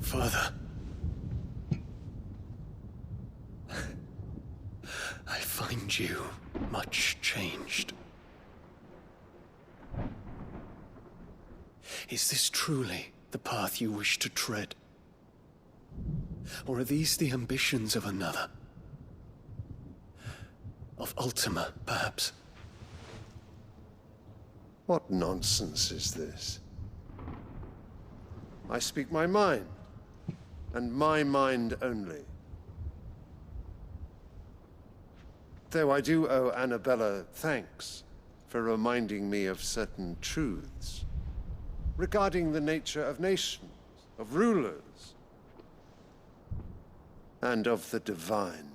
Father. I find you much changed. Is this truly the path you wish to tread? Or are these the ambitions of another? Of Ultima, perhaps? What nonsense is this? I speak my mind, and my mind only. Though I do owe Annabella thanks for reminding me of certain truths regarding the nature of nations, of rulers, and of the divine.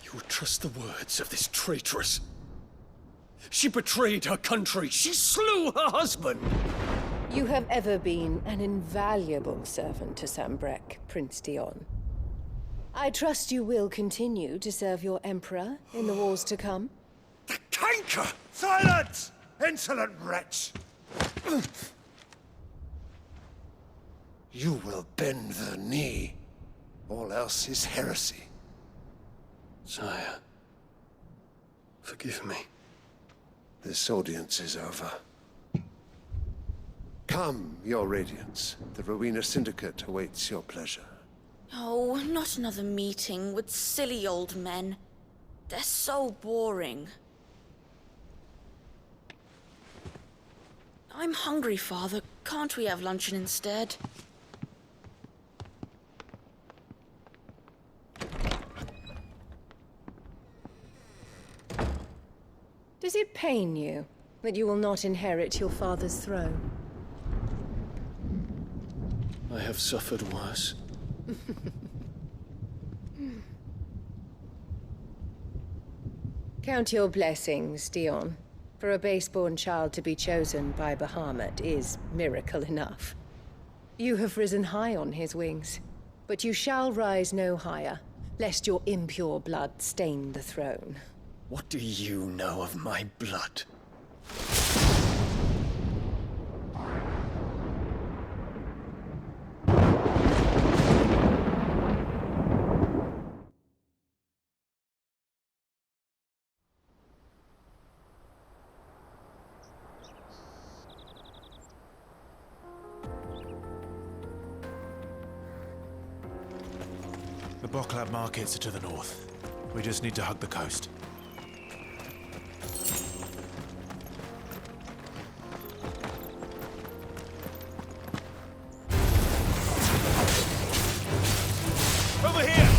You would trust the words of this traitress? She betrayed her country. She slew her husband. You have ever been an invaluable servant to Sambrek, Prince Dion. I trust you will continue to serve your Emperor in the wars to come. The canker! Silence! Insolent wretch! You will bend the knee. All else is heresy. Sire, forgive me. This audience is over. Come, your Radiance. The Rowena Syndicate awaits your pleasure. Oh, not another meeting with silly old men. They're so boring. I'm hungry, Father. Can't we have luncheon instead? Does it pain you that you will not inherit your father's throne? I have suffered worse. Count your blessings, Dion. For a base-born child to be chosen by Bahamut is miracle enough. You have risen high on his wings, but you shall rise no higher, lest your impure blood stain the throne. What do you know of my blood? The Boklab markets are to the north. We just need to hug the coast. Over here!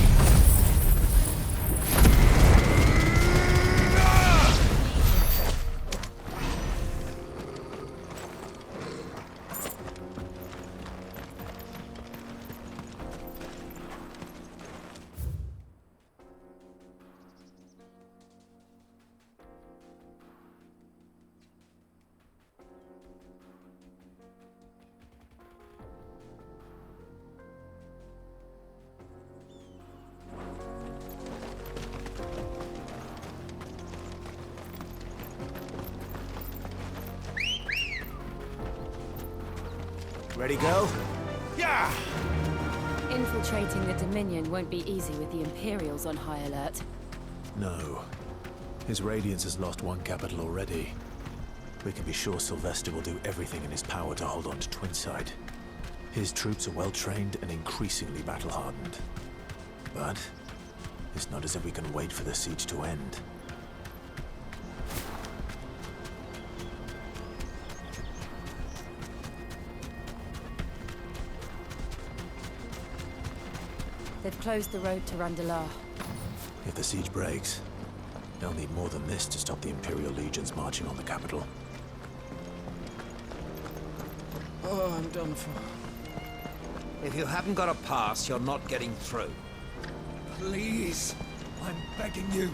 Ready, go? Yeah! Infiltrating the Dominion won't be easy with the Imperials on high alert. No. His Radiance has lost one capital already. We can be sure Sylvester will do everything in his power to hold on to Twinside. His troops are well-trained and increasingly battle-hardened. But it's not as if we can wait for the siege to end. They've closed the road to Randalar. If the siege breaks, they'll need more than this to stop the Imperial legions marching on the capital. Oh, I'm done for. If you haven't got a pass, you're not getting through. Please, I'm begging you.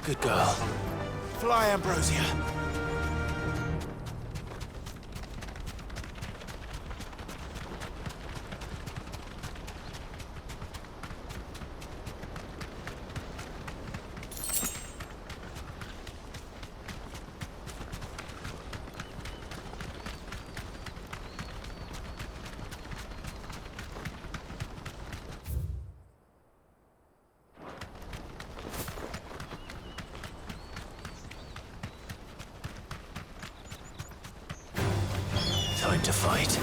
Good girl. Fly, Ambrosia. Time to fight.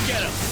Get him!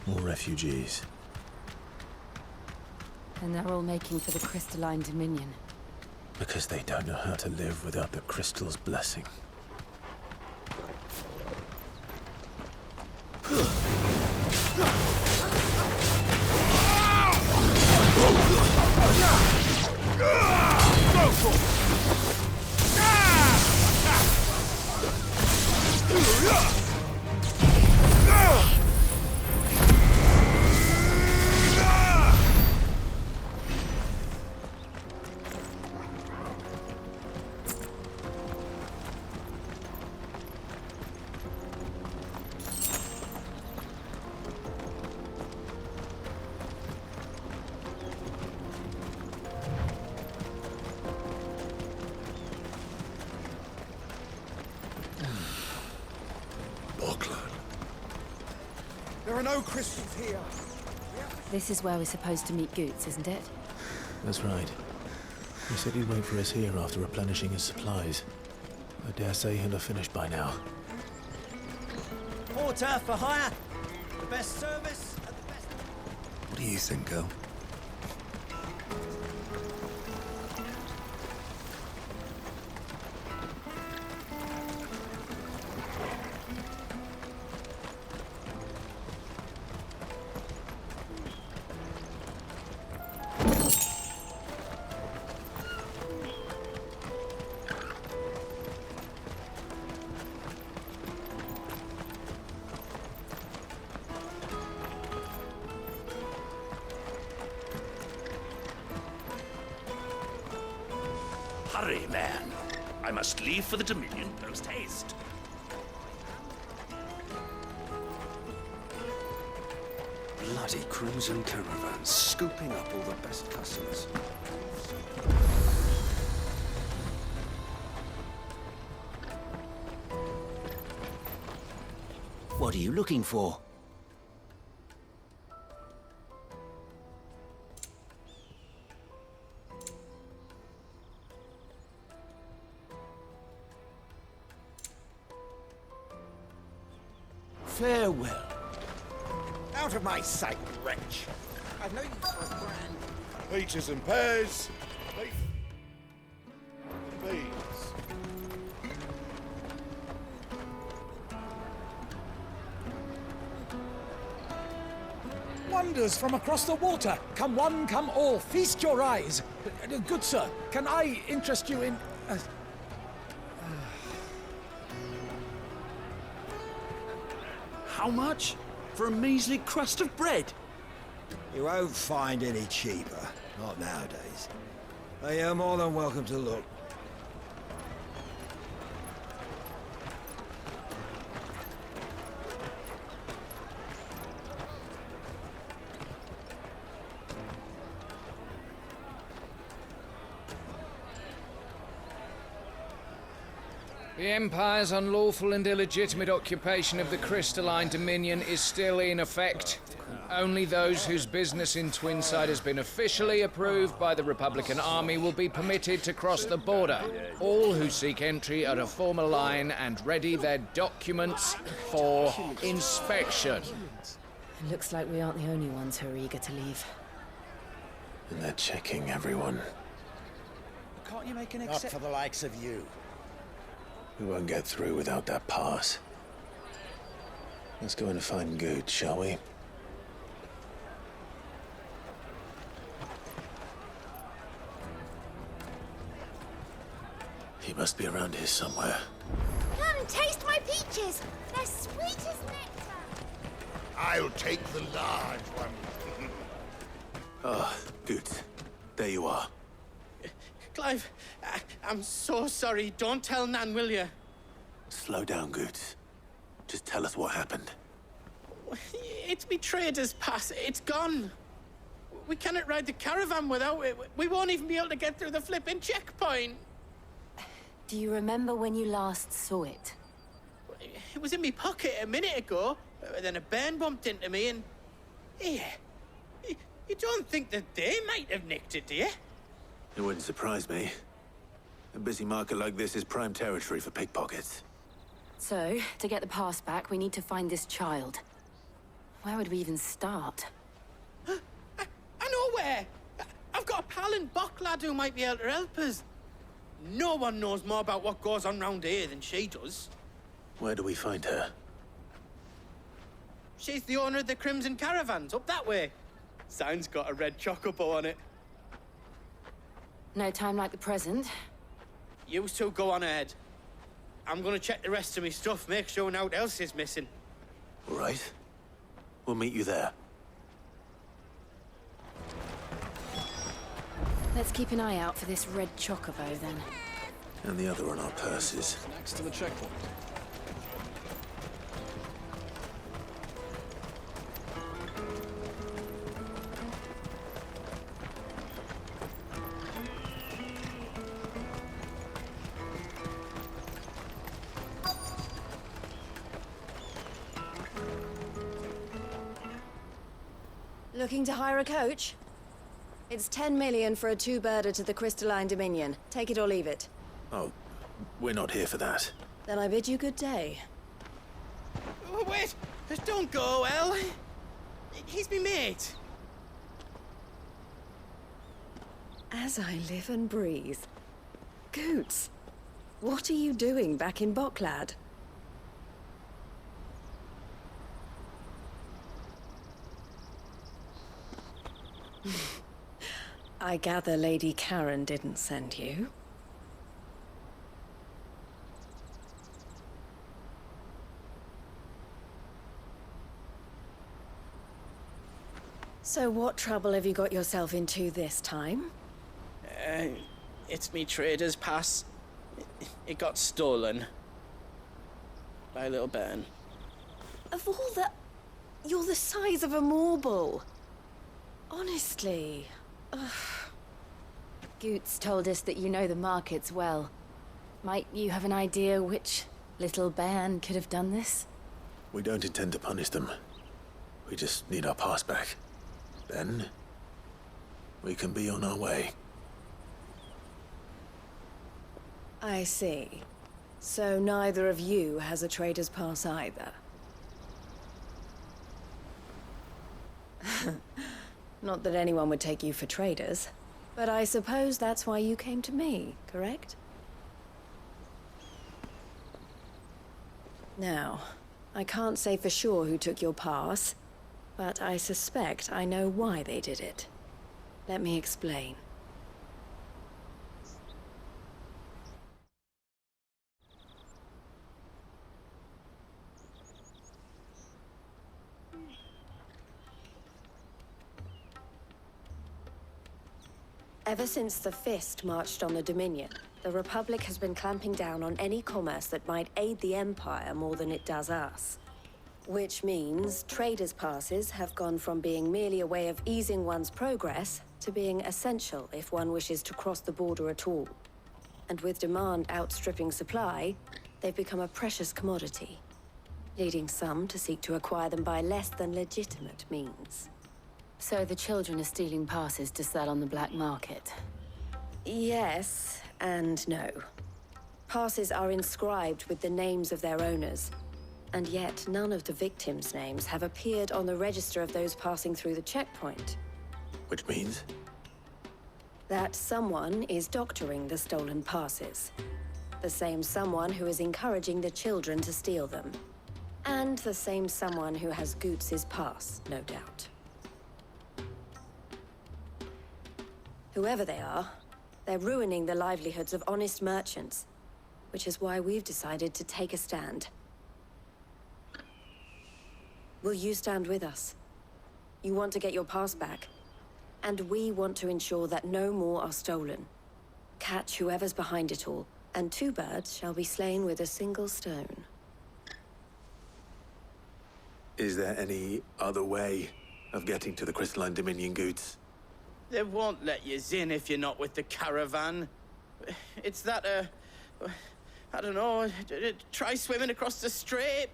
More refugees. And they're all making for the crystalline dominion. Because they don't know how to live without the crystal's blessing. There are no Christians here. This is where we're supposed to meet Goots, isn't it? That's right. He said he'd wait for us here after replenishing his supplies. I dare say he'll have finished by now. Porter for hire. The best service at the best... What do you think, girl? Hurry, man. I must leave for the Dominion post haste. Bloody Crimson Caravan, scooping up all the best customers. What are you looking for? Farewell. Out of my sight, wretch. I've known you for a brand. Peaches and pears. Beans. Wonders from across the water. Come one, come all. Feast your eyes. Good sir, can I interest you in... How much? For a measly crust of bread? You won't find any cheaper. Not nowadays. But you're more than welcome to look. The Empire's unlawful and illegitimate occupation of the Crystalline Dominion is still in effect. Only those whose business in Twinside has been officially approved by the Republican Army will be permitted to cross the border. All who seek entry are to form a line and ready their documents for inspection. It looks like we aren't the only ones who are eager to leave. And they're checking everyone. Can't you make an Not for the likes of you. We won't get through without that pass. Let's go and find Good, shall we? He must be around here somewhere. Come, taste my peaches. They're sweet as nectar. I'll take the large one. Ah, Good. There you are. Clive, I'm so sorry. Don't tell Nan, will you? Slow down, Good. Just tell us what happened. It's me trader's pass. It's gone. We cannot ride the caravan without it. We won't even be able to get through the flipping checkpoint. Do you remember when you last saw it? It was in my pocket a minute ago. Then a bairn bumped into me and... Yeah. You don't think that they might have nicked it, do you? It wouldn't surprise me. A busy market like this is prime territory for pickpockets. So, to get the pass back, we need to find this child. Where would we even start? I know where! I've got a pal in Bock lad who might be able to help us. No one knows more about what goes on round here than she does. Where do we find her? She's the owner of the Crimson Caravans, up that way. Sign's got a red chocobo on it. No time like the present. You two go on ahead. I'm gonna check the rest of my stuff, make sure naught else is missing. All right. We'll meet you there. Let's keep an eye out for this red chocobo, then. And the other on our purses. Next to the checkpoint. Looking to hire a coach? It's 10 million for a two-birder to the Crystalline Dominion. Take it or leave it. Oh, we're not here for that. Then I bid you good day. Oh, wait! Don't go, El. He's me mate. As I live and breathe. Goots, what are you doing back in Boklad? I gather Lady Karen didn't send you. So what trouble have you got yourself into this time? It's me trader's pass. It got stolen. By a little bairn. Of all the... You're the size of a marble. Honestly. Ugh. Goots told us that you know the markets well. Might you have an idea which little bairn could have done this? We don't intend to punish them. We just need our pass back. Then, we can be on our way. I see. So neither of you has a trader's pass either. Not that anyone would take you for traders, but I suppose that's why you came to me, correct? Now, I can't say for sure who took your pass, but I suspect I know why they did it. Let me explain. Ever since the Fist marched on the Dominion, the Republic has been clamping down on any commerce that might aid the Empire more than it does us. Which means traders' passes have gone from being merely a way of easing one's progress to being essential if one wishes to cross the border at all. And with demand outstripping supply, they've become a precious commodity, leading some to seek to acquire them by less than legitimate means. So the children are stealing passes to sell on the black market? Yes and no. Passes are inscribed with the names of their owners, and yet none of the victims' names have appeared on the register of those passing through the checkpoint. Which means? That someone is doctoring the stolen passes. The same someone who is encouraging the children to steal them. And the same someone who has Goots' pass, no doubt. Whoever they are, they're ruining the livelihoods of honest merchants, which is why we've decided to take a stand. Will you stand with us? You want to get your pass back, and we want to ensure that no more are stolen. Catch whoever's behind it all, and two birds shall be slain with a single stone. Is there any other way of getting to the Crystalline Dominion, Goots? They won't let you in if you're not with the caravan. It's that, I don't know, try swimming across the strait.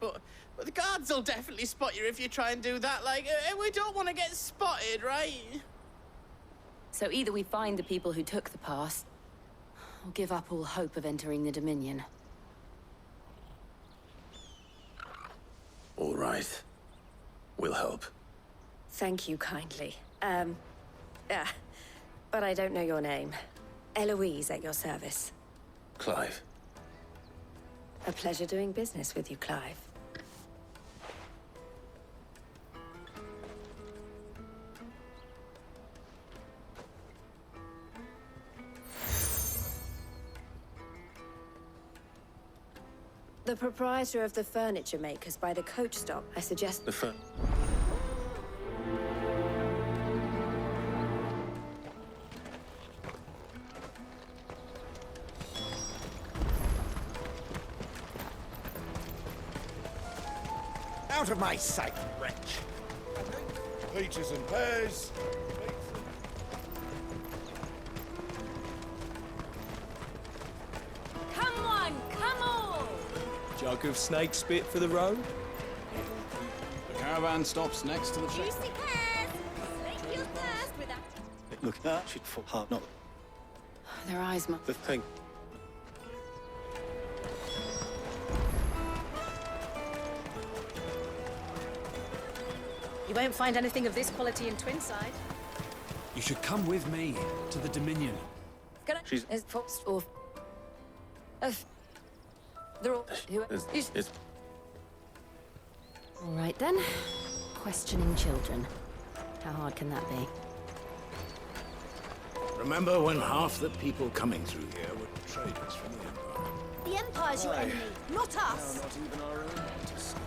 But the guards will definitely spot you if you try and do that. Like, we don't want to get spotted, right? So either we find the people who took the pass, or give up all hope of entering the Dominion. All right. We'll help. Thank you kindly. But I don't know your name. Eloise at your service. Clive. A pleasure doing business with you, Clive. The proprietor of the furniture makers by the coach stop, I suggest... Out of my sight, wretch! Peaches and pears. Come on, come on! Jug of snake spit for the road? The caravan stops next to the Juicy pear! Look, that should fall hard, not Their eyes must... the thing. You won't find anything of this quality in Twinside. You should come with me to the Dominion. She's... Is Fox or... They're all... All right, then. Questioning children. How hard can that be? Remember when half the people coming through here were traders from the Empire? The Empire's your enemy, not us. Not even our own to sneak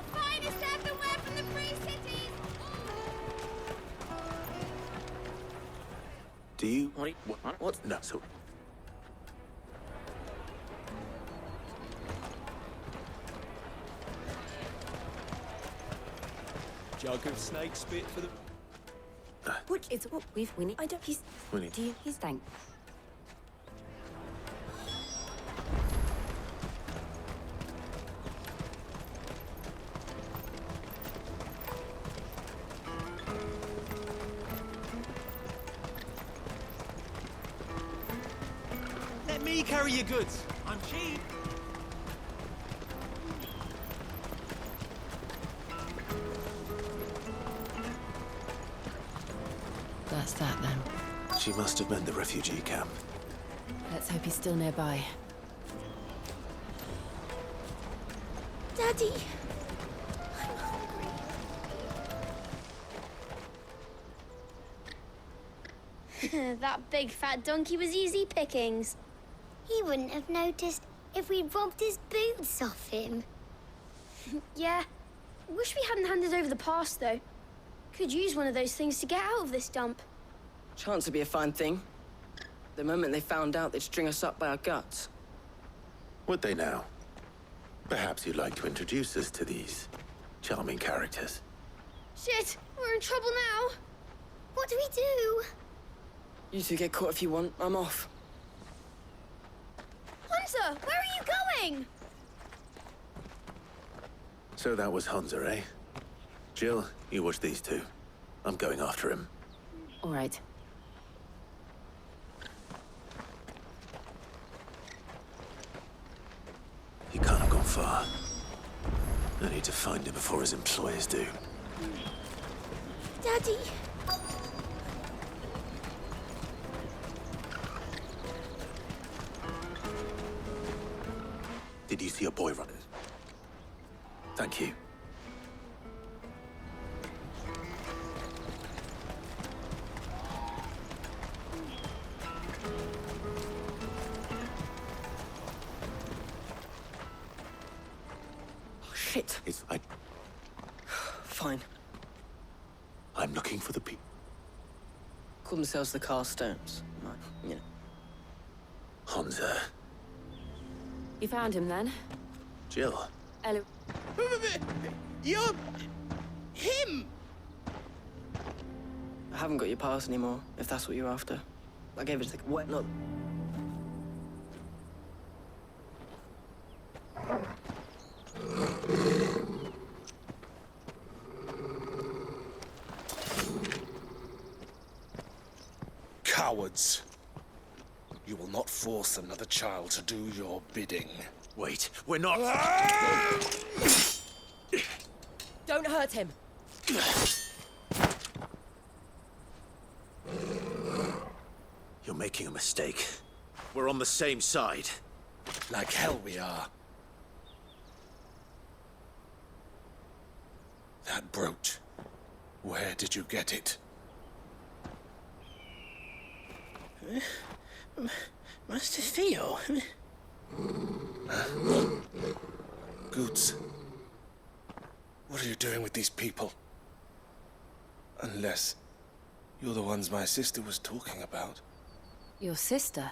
The finest earthenware from the free cities. Do you... What? No, so... Jug of snake spit for the... What is what we need? I don't... He's... We need... Do you... He's thank... Let me carry your goods. I'm cheap. That's that, then. She must have meant the refugee camp. Let's hope he's still nearby. Daddy. I'm hungry. That big fat donkey was easy pickings. He wouldn't have noticed if we'd robbed his boots off him. Yeah. Wish we hadn't handed over the pass, though. Could use one of those things to get out of this dump. Chance would be a fine thing. The moment they found out, they'd string us up by our guts. Would they now? Perhaps you'd like to introduce us to these charming characters. Shit, we're in trouble now. What do we do? You two get caught if you want. I'm off. Hunter, where are you going? So that was Hunter, eh? Jill, you watch these two. I'm going after him. All right. He can't have gone far. I need to find him before his employers do. Daddy. Did you see a boy running? Thank you. Shit. Fine. I'm looking for the people. Call themselves the Carstones. You know. Hunter. You found him, then? Jill. Hello. You're... him! I haven't got your pass anymore, if that's what you're after. I gave it to the... What? Not... Cowards. You will not force another child to do your bidding. Wait, we're not... Don't hurt him. You're making a mistake. We're on the same side. Like hell we are. That brooch. Where did you get it? Master Theo? Goots. What are you doing with these people? Unless you're the ones my sister was talking about. Your sister?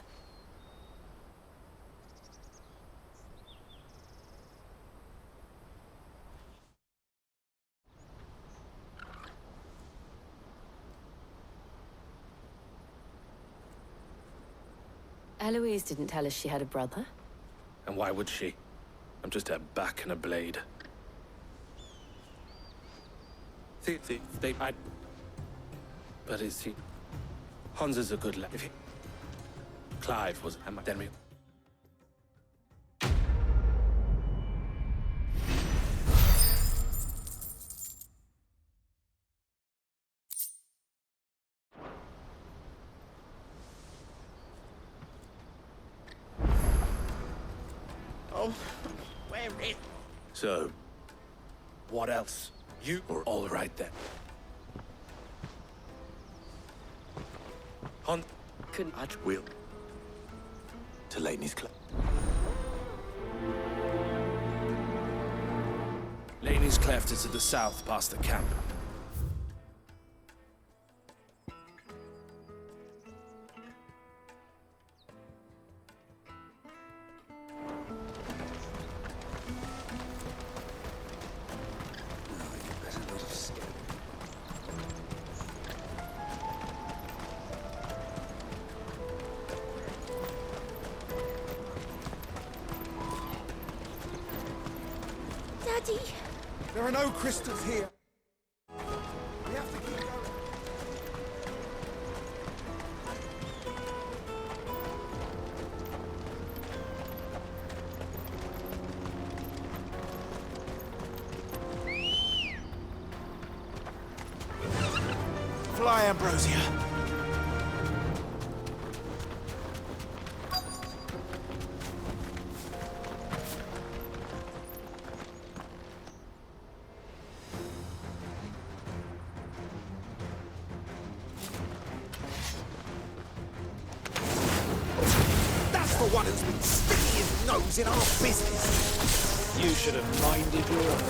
Eloise didn't tell us she had a brother. And why would she? I'm just a back and a blade. But is he... Hans is a good lad. If he... Clive was... Then we... Oh, where is... So, what else? You were all right then. Hans couldn't add wheel to Laney's cleft. Laney's cleft is to the south, past the camp. Daddy! There are no crystals here. We have to keep going. Fly, Ambrosia. The one who's been sticking his nose in our business. You should have minded your own.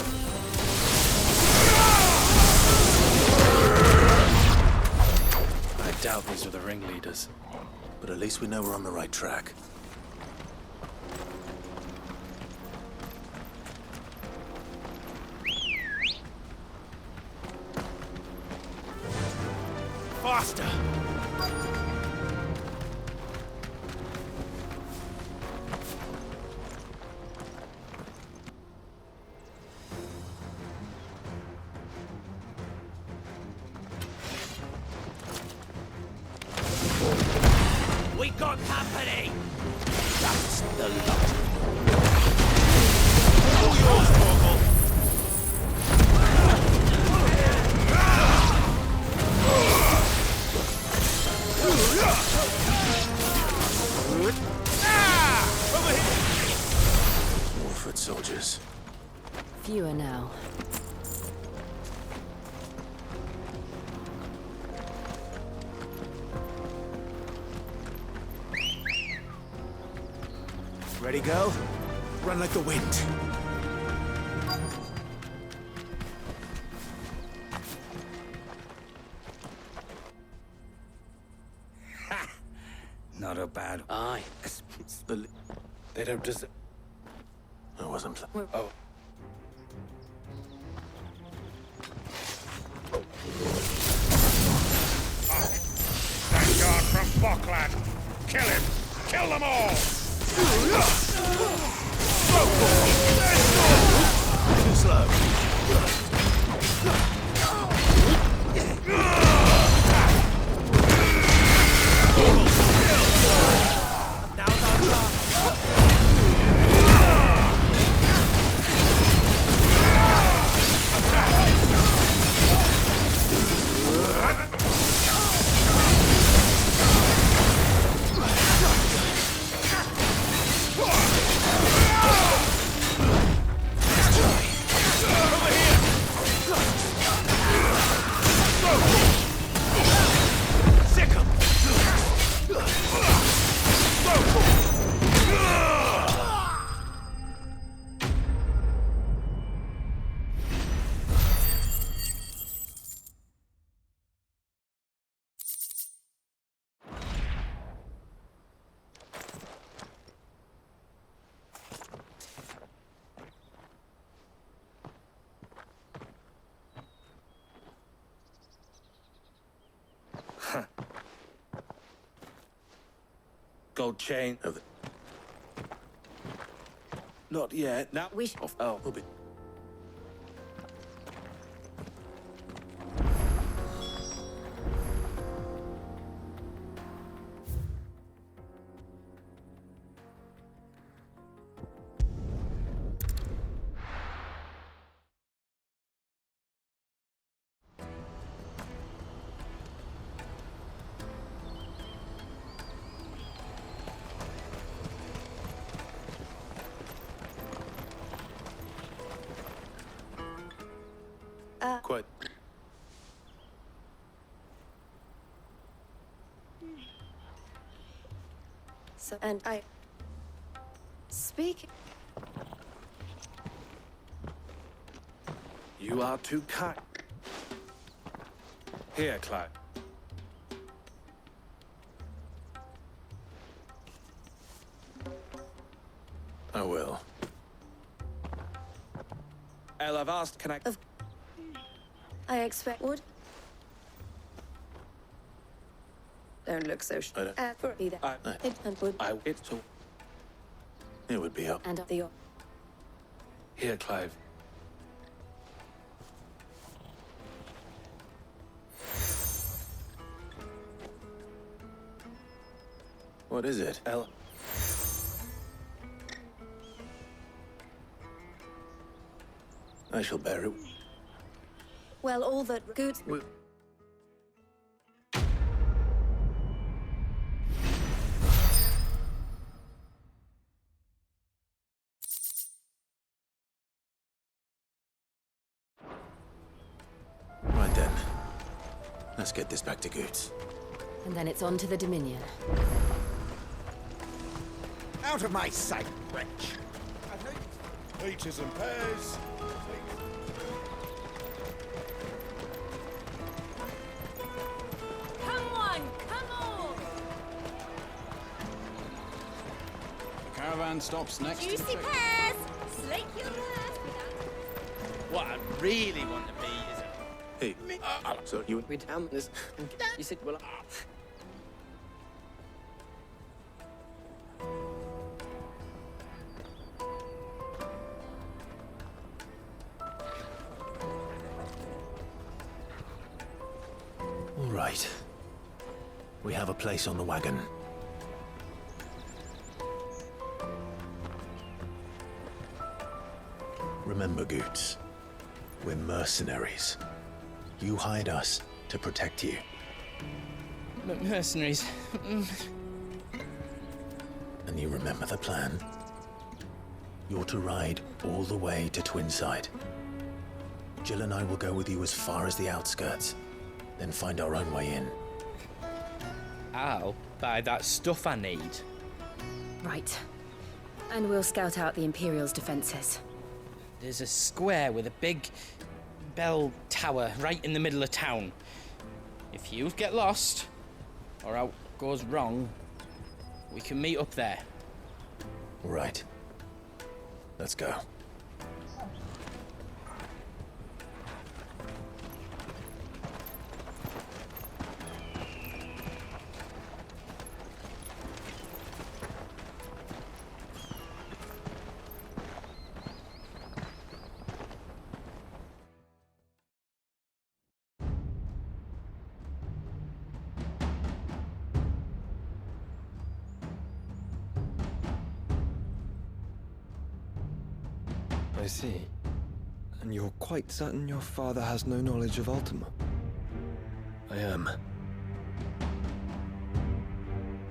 I doubt these are the ringleaders. But at least we know we're on the right track. Faster! We got company! That's the lot. All yours, Torgal! Over here! More foot soldiers. Fewer now. Ready, go? Run like the wind. Ha! Not a bad... Aye. They don't deserve... I wasn't... Oh. Vanguard from Bokland! Kill him! Kill them all! Too slow. Now's our chance. gold chain. Not yet. Now. Oh, we'll be. Quite. So, and I speak. You are too kind. Here, Clive. I will. Elle, I've asked, can I... I expect would. Don't look so sure. For either. It and would. It's so... It would be up. And the... Here, Clive. What is it? Elle. I shall bear it. Well, all that good. Right then. Let's get this back to Goots. And then it's on to the Dominion. Out of my sight, wretch! Peaches and pears. Come on, come on! The caravan stops next. Juicy pears! Slake your words What I really want to be is a... Hey, so you... We're down this... You said, well... All right. We have a place on the wagon. Remember, Goots, we're mercenaries. You hired us to protect you. Mercenaries. And you remember the plan? You're to ride all the way to Twinside. Jill and I will go with you as far as the outskirts, then find our own way in. I'll buy that stuff I need. Right. And we'll scout out the Imperial's defenses. There's a square with a big bell tower right in the middle of town. If you get lost, or out goes wrong, we can meet up there. Right. Let's go. I see. And you're quite certain your father has no knowledge of Ultima? I am.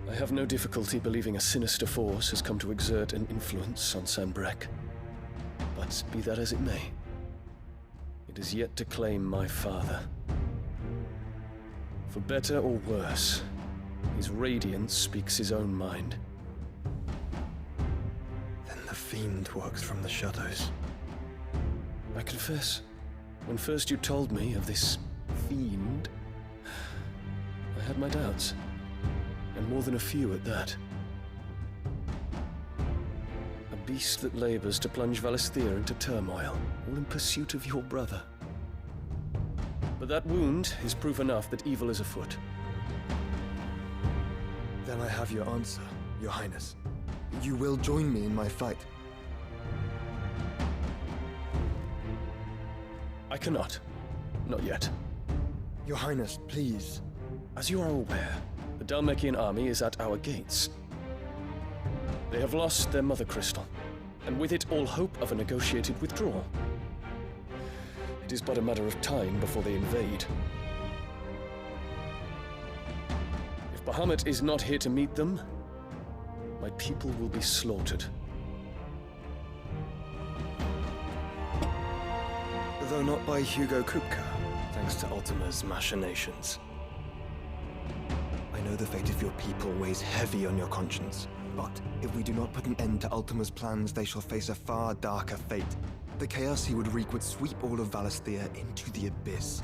I have no difficulty believing a sinister force has come to exert an influence on Sanbreque. But be that as it may, it is yet to claim my father. For better or worse, his radiance speaks his own mind. Then the fiend works from the shadows. I confess, when first you told me of this fiend, I had my doubts, and more than a few at that. A beast that labors to plunge Valisthea into turmoil, all in pursuit of your brother. But that wound is proof enough that evil is afoot. Then I have your answer. Your Highness, you will join me in my fight. I cannot. Not yet. Your Highness, please. As you are aware, the Dhalmekian army is at our gates. They have lost their mother crystal, and with it all hope of a negotiated withdrawal. It is but a matter of time before they invade. If Bahamut is not here to meet them, my people will be slaughtered. Though not by Hugo Kupka, thanks to Ultima's machinations. I know the fate of your people weighs heavy on your conscience, but if we do not put an end to Ultima's plans, they shall face a far darker fate. The chaos he would wreak would sweep all of Valisthea into the abyss.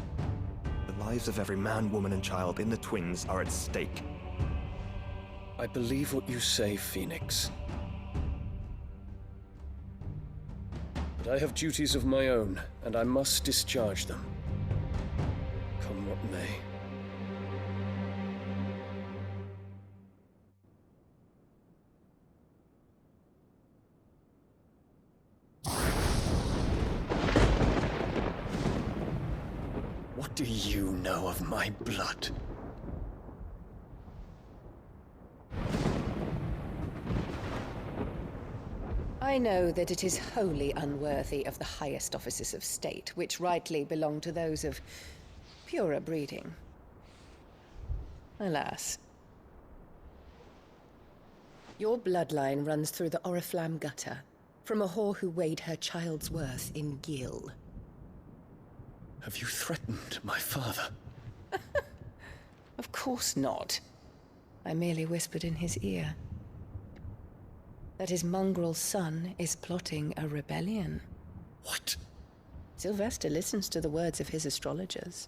The lives of every man, woman, and child in the Twins are at stake. I believe what you say, Phoenix. But I have duties of my own, and I must discharge them. Come what may. What do you know of my blood? I know that it is wholly unworthy of the highest offices of state, which rightly belong to those of purer breeding. Alas. Your bloodline runs through the Oriflamme gutter, from a whore who weighed her child's worth in gil. Have you threatened my father? Of course not. I merely whispered in his ear that his mongrel son is plotting a rebellion. What? Sylvester listens to the words of his astrologers.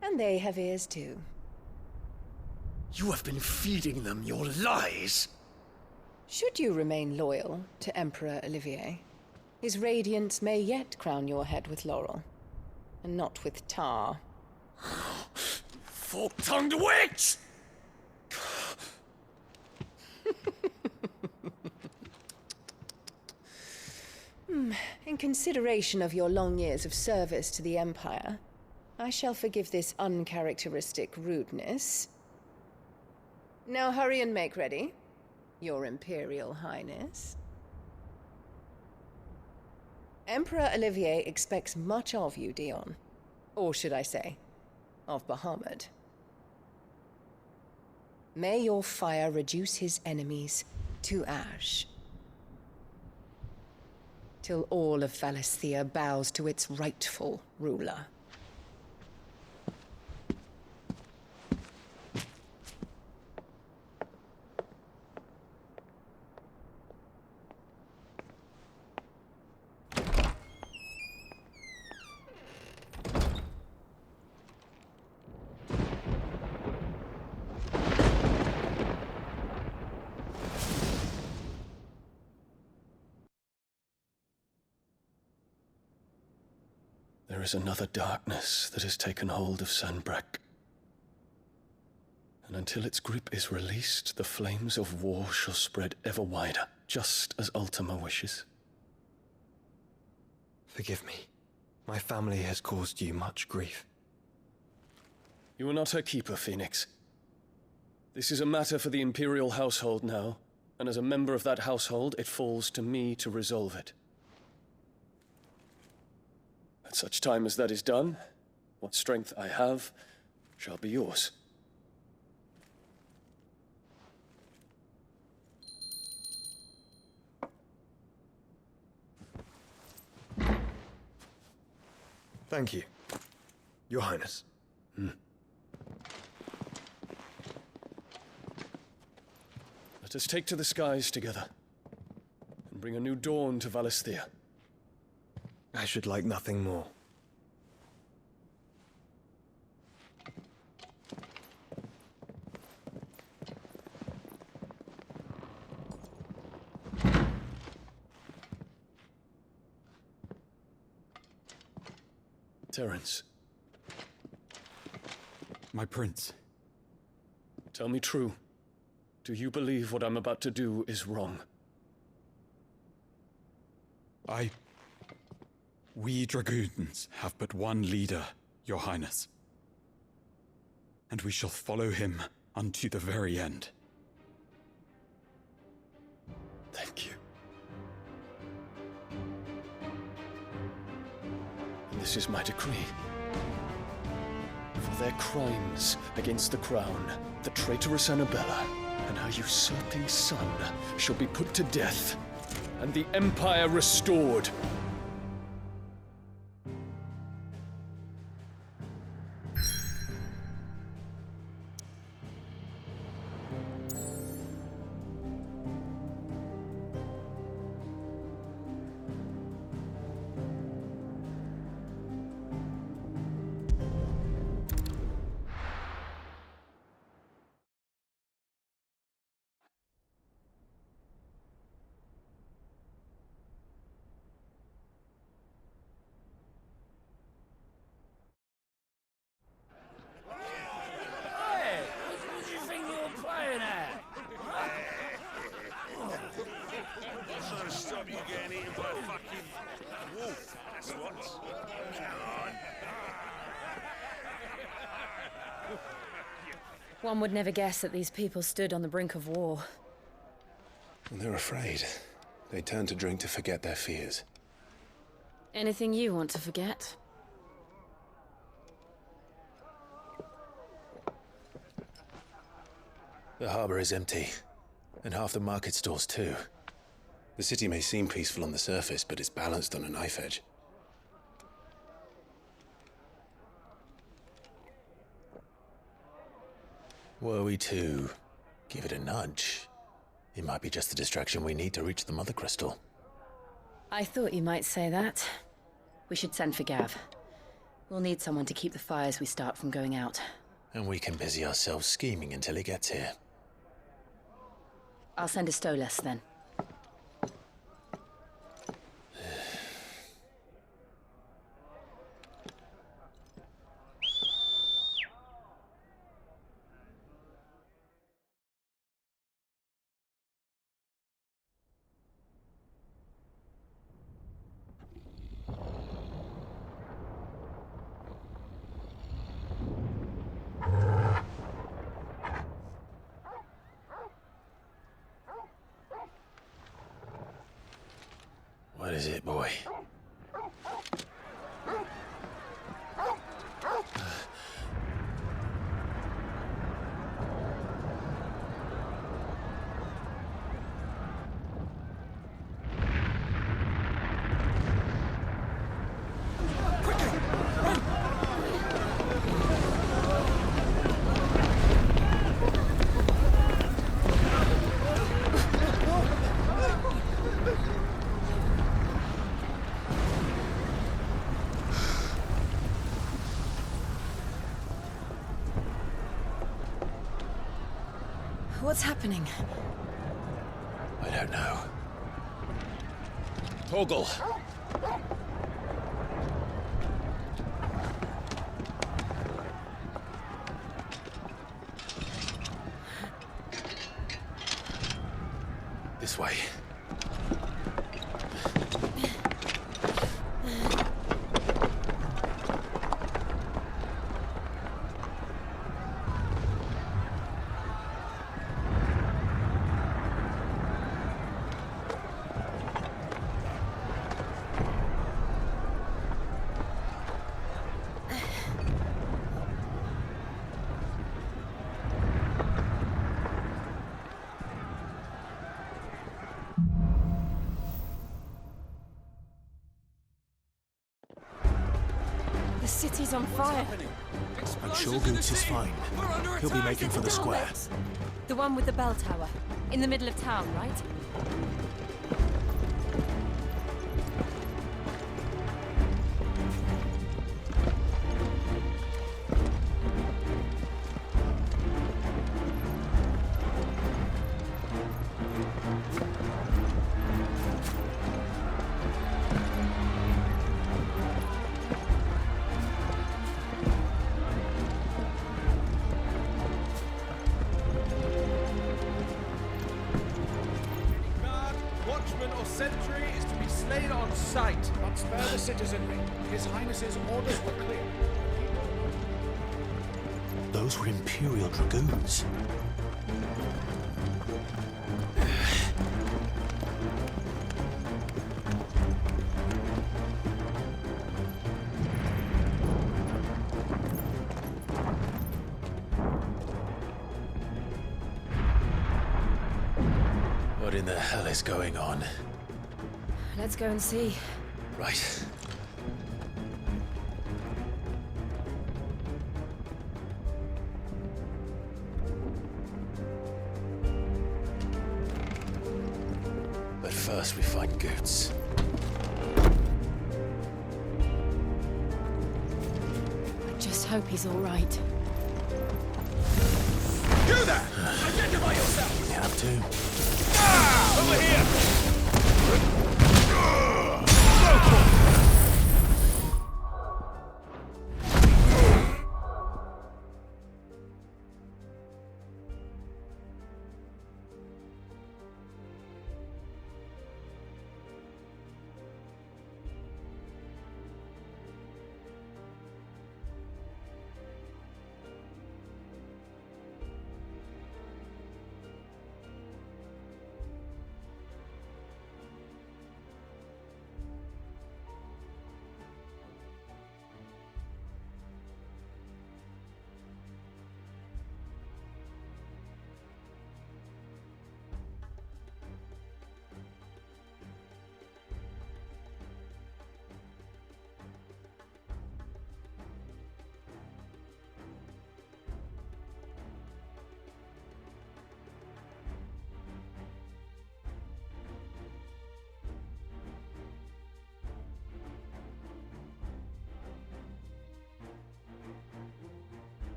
And they have ears too. You have been feeding them your lies! Should you remain loyal to Emperor Olivier, his radiance may yet crown your head with laurel, and not with tar. Fork-tongued witch! In consideration of your long years of service to the Empire, I shall forgive this uncharacteristic rudeness. Now hurry and make ready, Your Imperial Highness. Emperor Olivier expects much of you, Dion. Or should I say, of Bahamut. May your fire reduce his enemies to ash, till all of Valisthea bows to its rightful ruler. There is another darkness that has taken hold of Sanbreque. And until its grip is released, the flames of war shall spread ever wider, just as Ultima wishes. Forgive me. My family has caused you much grief. You are not her keeper, Phoenix. This is a matter for the Imperial household now, and as a member of that household, it falls to me to resolve it. At such time as that is done, what strength I have shall be yours. Thank you, Your Highness. Let us take to the skies together, and bring a new dawn to Valisthea. I should like nothing more. Terence. My prince. tell me true. Do you believe what I'm about to do is wrong? We dragoons have but one leader, Your Highness. And we shall follow him unto the very end. Thank you. And this is my decree. For their crimes against the crown, the traitorous Annabella and her usurping son shall be put to death, and the Empire restored. Stop you getting eaten by a fucking wolf, that's what. Come on. One would never guess that these people stood on the brink of war. Well, they're afraid. They turn to drink to forget their fears. Anything you want to forget? The harbor is empty, and half the market stalls too. The city may seem peaceful on the surface, but it's balanced on a knife edge. Were we to give it a nudge, it might be just the distraction we need to reach the Mother Crystal. I thought you might say that. We should send for Gav. We'll need someone to keep the fires we start from going out. And we can busy ourselves scheming until he gets here. I'll send a Stolas then. What is it, boy? What's happening? I don't know. Torgal! This way. The city's on fire. I'm sure Goots is fine. He'll be making for the square. The one with the bell tower. In the middle of town, right? Your sentry is to be slain on sight, but spare the citizenry. His Highness's orders were clear. Those were Imperial Dragoons. What in the hell is going on? Let's go and see. Right. But first we find Goots. I just hope he's all right. You there! Identify yourself! You have to. Over here!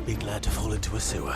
Be glad to fall into a sewer.